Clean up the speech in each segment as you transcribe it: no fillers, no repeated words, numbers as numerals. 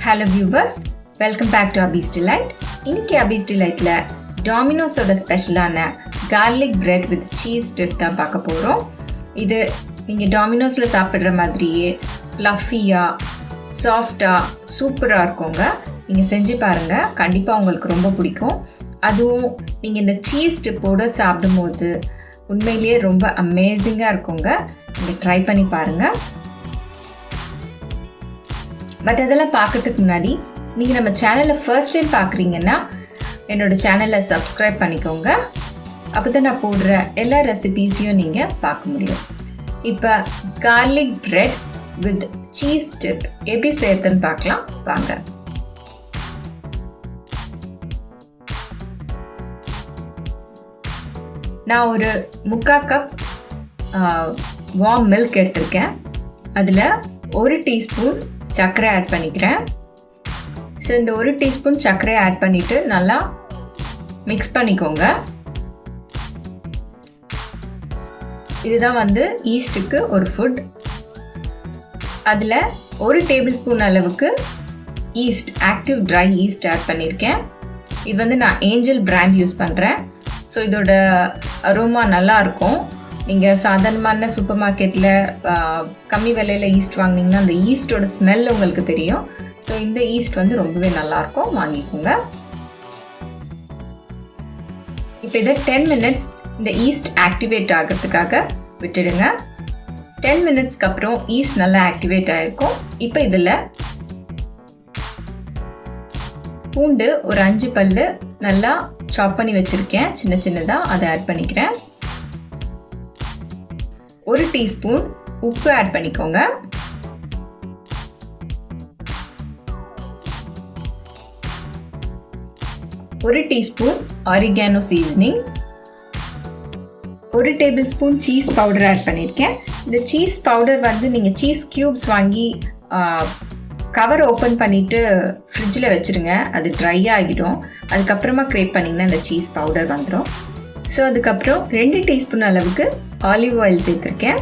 Hello viewers, welcome back to Abby's Delight. இன்னைக்கு Abby's Delightல Dominoஸோட ஸ்பெஷலான garlic bread with cheese dip தான் பார்க்க போறோம். இது நீங்க Dominoஸ்ல சாப்பிடுற மாதிரியே fluffy-ஆ, சாஃப்ட்டா, சூப்பரா இருக்குங்க. நீங்க செஞ்சு பாருங்க, கண்டிப்பா உங்களுக்கு ரொம்ப பிடிக்கும். அதுவும் நீங்க இந்த cheese dip-ஓட சாப்பிடும்போது உண்மையிலேயே ரொம்ப அமேசிங்கா இருக்குங்க. நீங்க ட்ரை பண்ணி பாருங்க. பட் அதெல்லாம் பார்க்கறதுக்கு முன்னாடி நீங்கள் நம்ம சேனலை ஃபர்ஸ்ட் டைம் பார்க்குறீங்கன்னா என்னோடய சேனலை சப்ஸ்கிரைப் பண்ணிக்கோங்க. அப்போ தான் நான் போடுற எல்லா ரெசிபீஸையும் நீங்கள் பார்க்க முடியும். இப்போ garlic bread with cheese dip எப்படி செய்யறதுன்னு பார்க்கலாம் வாங்க. நான் ஒரு 3/4 கப் வார்ம் மில்க் எடுத்திருக்கேன். அதில் 1 டீஸ்பூன் சர்க்கரை ஆட் பண்ணிக்கிறேன். ஸோ இந்த 1 டீஸ்பூன் சர்க்கரை ஆட் பண்ணிவிட்டு நல்லா மிக்ஸ் பண்ணிக்கோங்க. இதுதான் ஈஸ்ட்டுக்கு ஒரு ஃபுட். அதில் 1 டேபிள் ஸ்பூன் அளவுக்கு yeast, active dry yeast add பண்ணியிருக்கேன். இது நான் ஏஞ்சல் பிராண்ட் யூஸ் பண்ணுறேன். ஸோ இதோட அரோமா நல்லாயிருக்கும். நீங்கள் சாதாரணமான சூப்பர் மார்க்கெட்டில் கம்மி விலையில் ஈஸ்ட் வாங்கினீங்கன்னா அந்த ஈஸ்டோட ஸ்மெல் உங்களுக்கு தெரியும். ஸோ இந்த ஈஸ்ட் ரொம்பவே நல்லாயிருக்கும், வாங்கிக்கோங்க. இப்போ இதை 10 மினிட்ஸ் இந்த ஈஸ்ட் ஆக்டிவேட் ஆகிறதுக்காக விட்டுடுங்க. 10 மினிட்ஸ்க்கு அப்புறம் ஈஸ்ட் நல்லா ஆக்டிவேட் ஆகிருக்கும். இப்போ இதில் பூண்டு ஒரு 5 பல்லு நல்லா சாப் பண்ணி வச்சுருக்கேன், சின்ன சின்னதாக, அதை ஆட் பண்ணிக்கிறேன். 1 டீஸ்பூன் உப்பு ஆட் பண்ணிக்கோங்க. ஒரு teaspoon oregano seasoning. 1 tablespoon cheese powder add பண்ணியிருக்கேன். இந்த சீஸ் பவுடர் நீங்கள் சீஸ் க்யூப்ஸ் வாங்கி கவர் ஓப்பன் பண்ணிவிட்டு ஃப்ரிட்ஜில் வச்சுருங்க. அது ட்ரை ஆகிடும். அதுக்கப்புறமா க்ரேட் பண்ணிங்கன்னா இந்த சீஸ் பவுடர் வந்துடும். ஸோ அதுக்கப்புறம் 2 டீஸ்பூன் அளவுக்கு ஆலிவ் ஆயில் சேர்த்துருக்கேன்.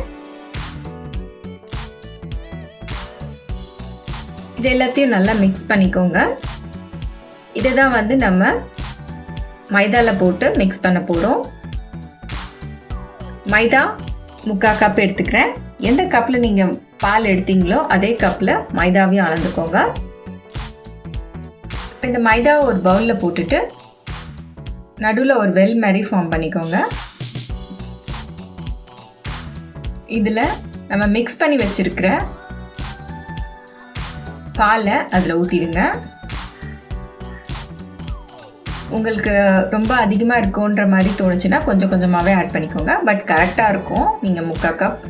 இது எல்லாத்தையும் நல்லா மிக்ஸ் பண்ணிக்கோங்க. இதை தான் நம்ம மைதாவில் போட்டு மிக்ஸ் பண்ண போகிறோம். மைதா 3/4 கப் எடுத்துக்கிறேன். எந்த கப்பில் நீங்கள் பால் எடுத்தீங்களோ அதே கப்பில் மைதாவையும் அளந்துக்கோங்க. இந்த மைதாவை ஒரு பவுலில் போட்டுட்டு நடுவில் ஒரு வெல் மாதிரி ஃபார்ம் பண்ணிக்கோங்க. இதில் நம்ம மிக்ஸ் பண்ணி வச்சிருக்கிற பாலை அதில் ஊற்றிடுங்க. உங்களுக்கு ரொம்ப அதிகமாக இருக்குன்ற மாதிரி தோணுச்சுன்னா கொஞ்சம் கொஞ்சமாகவே ஆட் பண்ணிக்கோங்க. பட் கரெக்டாக இருக்கும். நீங்கள் 3/4 கப்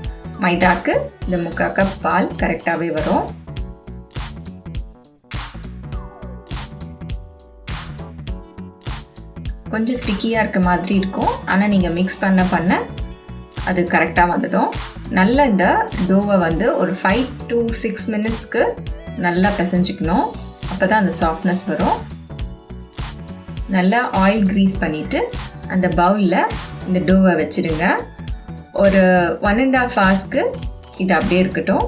மைதாக்கு இந்த 3/4 கப் பால் கரெக்டாகவே வரும். கொஞ்சம் ஸ்டிக்கியாக இருக்க மாதிரி இருக்கும். ஆனால் நீங்கள் மிக்ஸ் பண்ண அது கரெக்டாக வந்துடும். நல்லா இந்த டோவை ஒரு 5 to 6 மினிட்ஸ்க்கு நல்லா பிசைஞ்சிக்கணும். அப்போ தான் அந்த சாஃப்ட்னஸ் வரும். நல்லா ஆயில் க்ரீஸ் பண்ணிவிட்டு அந்த பவுலில் இந்த டோவை வச்சுடுங்க. ஒரு 1.5 ஹவர்ஸ்க்கு இது அப்படியே இருக்கட்டும்.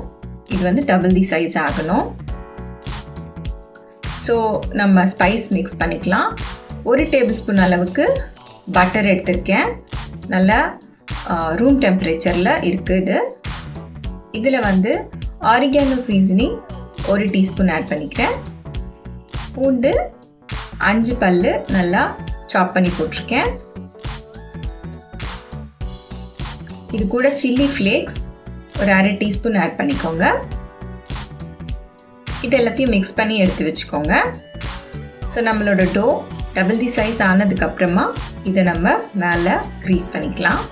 இது டபுள் தி சைஸ் ஆகணும். ஸோ நம்ம ஸ்பைஸ் மிக்ஸ் பண்ணிக்கலாம். 1 டேபிள் ஸ்பூன் அளவுக்கு பட்டர் எடுத்திருக்கேன். நல்லா ரூம் டெம்பரேச்சரில் இருக்குது. இதில் oregano சீசனிங் 1 டீஸ்பூன் ஆட் பண்ணிக்கிறேன். பூண்டு 5 பல்லு நல்லா சாப் பண்ணி போட்டிருக்கேன். இது கூட சில்லி ஃப்ளேக்ஸ் ஒரு 1/2 டீஸ்பூன் ஆட் பண்ணிக்கோங்க. இது எல்லாத்தையும் மிக்ஸ் பண்ணி எடுத்து வச்சுக்கோங்க. ஸோ நம்மளோட டோ டபுள் தி சைஸ் ஆனதுக்கப்புறமா இதை நம்ம மேலே க்ரீஸ் பண்ணிக்கலாம்.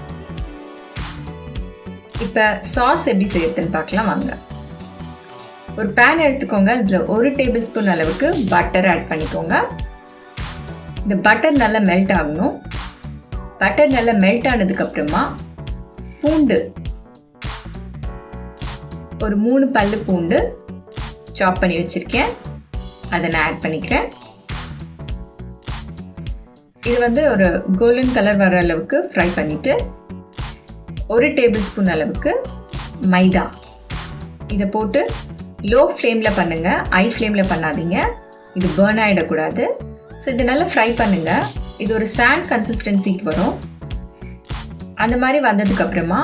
இப்போ சாஸ் எப்படி செய்யறதுன்னு பார்க்கலாம் வாங்க. ஒரு பேன் எடுத்துக்கோங்க. அதில் 1 டேபிள் ஸ்பூன் அளவுக்கு பட்டர் ஆட் பண்ணிக்கோங்க. இந்த பட்டர் நல்லா மெல்ட் ஆகணும். பட்டர் நல்லா மெல்ட் ஆனதுக்கப்புறமா பூண்டு ஒரு 3 பல்லு பூண்டு சாப் பண்ணி வச்சுருக்கேன், அதை நான் ஆட் பண்ணிக்கிறேன். இது ஒரு கோல்டன் கலர் வர அளவுக்கு ஃப்ரை பண்ணிவிட்டு 1 டேபிள் ஸ்பூன் அளவுக்கு மைதா இதை போட்டு லோ ஃப்ளேமில் பண்ணுங்கள், ஹை ஃப்ளேமில் பண்ணாதீங்க, இது பேர்ன் ஆகிடக்கூடாது. ஸோ இது நல்லா ஃப்ரை பண்ணுங்கள். இது ஒரு சாண்ட் கன்சிஸ்டன்சிக்கு வரும். அந்த மாதிரி வந்ததுக்கப்புறமா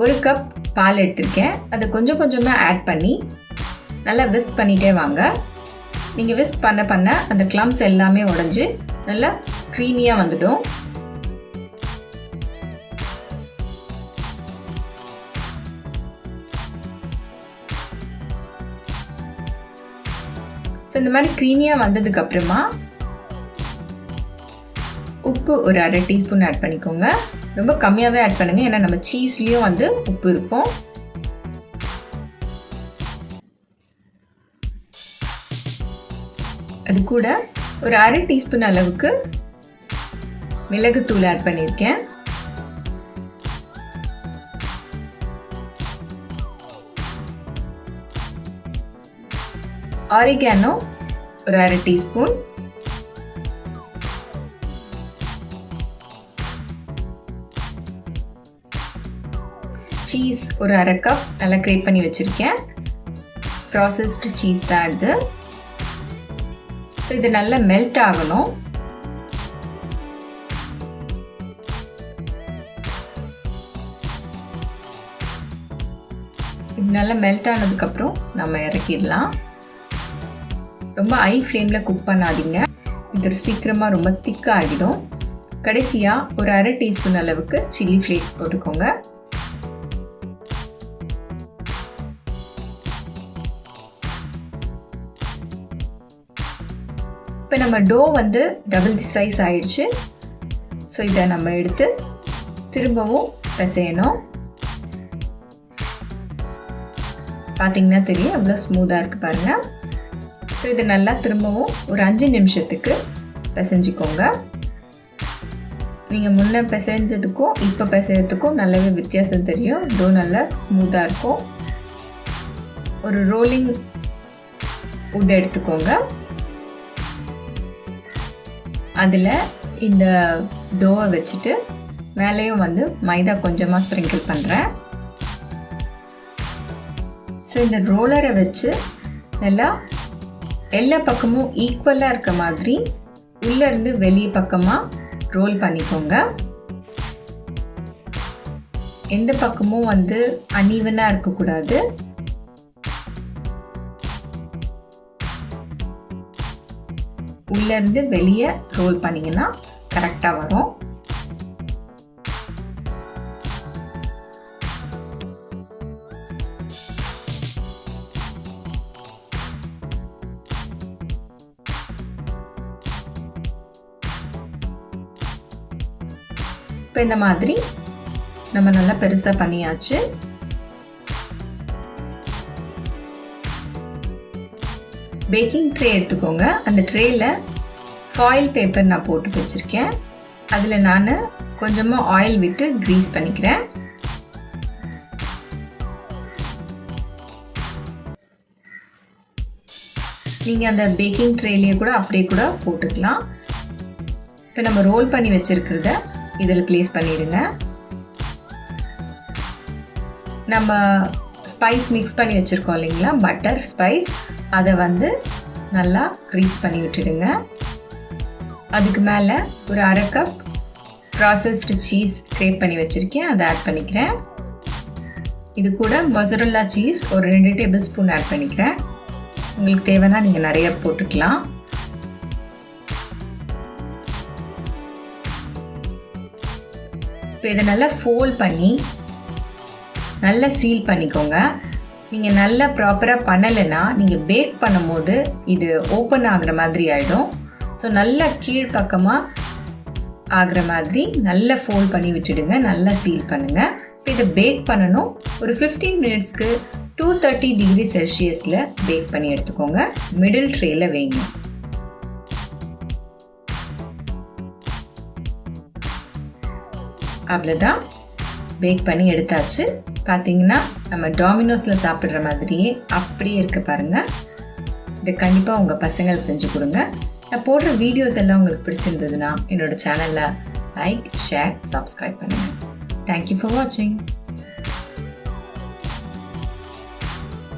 1 கப் பால் எடுத்திருக்கேன். அதை கொஞ்சம் கொஞ்சமாக ஆட் பண்ணி நல்லா விஸ்க் பண்ணிகிட்டே வாங்க. நீங்கள் விஸ்க் பண்ண பண்ண அந்த க்ளம்ஸ் எல்லாமே உடைஞ்சு நல்லா க்ரீமியாக வந்துடும். ஸோ இந்த மாதிரி க்ரீமியாக வந்ததுக்கப்புறமா உப்பு ஒரு 1/2 டீஸ்பூன் ஆட் பண்ணிக்கோங்க. ரொம்ப கம்மியாகவே ஆட் பண்ணுங்கள், ஏன்னா நம்ம சீஸ்லேயும் வந்து உப்பு இருக்கும். அது கூட ஒரு 1/2 டீஸ்பூன் அளவுக்கு மிளகுத்தூள் ஆட் பண்ணியிருக்கேன். oregano ஒரு 1/2 டீஸ்பூன், சீஸ் ஒரு 1/2 கப் நல்லா கிரேட் பண்ணி வச்சுருக்கேன். ப்ராசஸ்டு சீஸ் தான் இது. ஸோ இது நல்லா மெல்ட் ஆகணும். இது நல்லா மெல்ட் ஆனதுக்கப்புறம் நம்ம இறக்கிடலாம். ரொம்ப ஹை ஃப்ளேமில் குக் பண்ணாதீங்க, இது சீக்கிரமாக ரொம்ப திக்காக ஆகிடும். கடைசியாக ஒரு 1/2 டீஸ்பூன் அளவுக்கு சில்லி ஃப்ளேக்ஸ் போட்டுக்கோங்க. இப்போ நம்ம டோ வந்து டபுள் தி சைஸ் ஆயிடுச்சு. ஸோ இதை நம்ம எடுத்து திரும்பவும் பிசையணும். பார்த்தீங்கன்னா தெரியும் எவ்வளோ ஸ்மூத்தாக இருக்குது பாருங்கள். ஸோ இது நல்லா திரும்பவும் ஒரு 5 நிமிஷத்துக்கு பிசைஞ்சிக்கோங்க. நீங்கள் முன்னே பிசைஞ்சதுக்கும் இப்போ பிசையறதுக்கும் நல்லாவே வித்தியாசம் தெரியும். டோ நல்லா ஸ்மூத்தாக இருக்கும். ஒரு ரோலிங் வுட் எடுத்துக்கோங்க. அதில் இந்த டோவை வச்சுட்டு மேலேயும் வந்து மைதா கொஞ்சமாக ஸ்ப்ரிங்கிள் பண்ணுறேன். ஸோ இந்த ரோலரை வச்சு நல்லா எல்லா பக்கமும் ஈக்குவலாக இருக்க மாதிரி உள்ளேருந்து வெளியே பக்கமாக ரோல் பண்ணிக்கோங்க. எந்த பக்கமும் வந்து அன்ஈவனாக இருக்கக்கூடாது. உள்ளேருந்து வெளியே ரோல் பண்ணிங்கன்னா கரெக்டாக வரும். இப்போ இந்த மாதிரி நம்ம நல்லா பெருசாக பண்ணியாச்சு. பேக்கிங் ட்ரே எடுத்துக்கோங்க. அந்த ட்ரேயில் ஃபாயில் பேப்பர் நான் போட்டு வச்சுருக்கேன். அதில் நான் கொஞ்சமாக ஆயில் விட்டு க்ரீஸ் பண்ணிக்கிறேன். நீங்கள் அந்த பேக்கிங் ட்ரேலேயே கூட அப்படியே கூட போட்டுக்கலாம். இப்போ நம்ம ரோல் பண்ணி வச்சுருக்கிறத இதில் ப்ளேஸ் பண்ணிடுங்க. நம்ம ஸ்பைஸ் மிக்ஸ் பண்ணி வச்சுருக்கோம் இல்லைங்களா, பட்டர் ஸ்பைஸ், அதை வந்து நல்லா க்ரீஸ் பண்ணி விட்டுடுங்க. அதுக்கு மேலே ஒரு 1/2 கப் ப்ராசஸ்டு சீஸ் கிரேட் பண்ணி வச்சுருக்கேன், அதை ஆட் பண்ணிக்கிறேன். இது கூட mozzarella சீஸ் ஒரு 2 டேபிள் ஸ்பூன் ஆட் பண்ணிக்கிறேன். உங்களுக்கு தேவைன்னா நீங்கள் நிறைய போட்டுக்கலாம். இப்போ இதை நல்லா ஃபோல்ட் பண்ணி நல்லா சீல் பண்ணிக்கோங்க. நீங்கள் நல்லா ப்ராப்பராக பண்ணலைன்னா நீங்கள் பேக் பண்ணும்போது இது ஓப்பன் ஆகிற மாதிரி ஆகிடும். ஸோ நல்லா கீழ்ப்பக்கமாக ஆகிற மாதிரி நல்லா ஃபோல்ட் பண்ணி விட்டுடுங்க, நல்லா சீல் பண்ணுங்கள். இப்போ இதை பேக் பண்ணணும். ஒரு 15 மினிட்ஸ்க்கு 230 டிகிரி செல்சியஸில் பேக் பண்ணி எடுத்துக்கோங்க. மிடில் ட்ரேயில் வைங்க. அவ்வளோதான், பேக் பண்ணி எடுத்தாச்சு. பார்த்தீங்கன்னா நம்ம டாமினோஸில் சாப்பிட்ற மாதிரியே அப்படியே இருக்குது பாருங்கள். இதை கண்டிப்பாக உங்கள் பசங்கள் செஞ்சு கொடுங்க. நான் போடுற வீடியோஸ் எல்லாம் உங்களுக்கு பிடிச்சிருந்ததுன்னா என்னோட சேனலில் லைக், ஷேர், சப்ஸ்கிரைப் பண்ணுங்கள். தேங்க்யூ ஃபார் வாட்சிங்.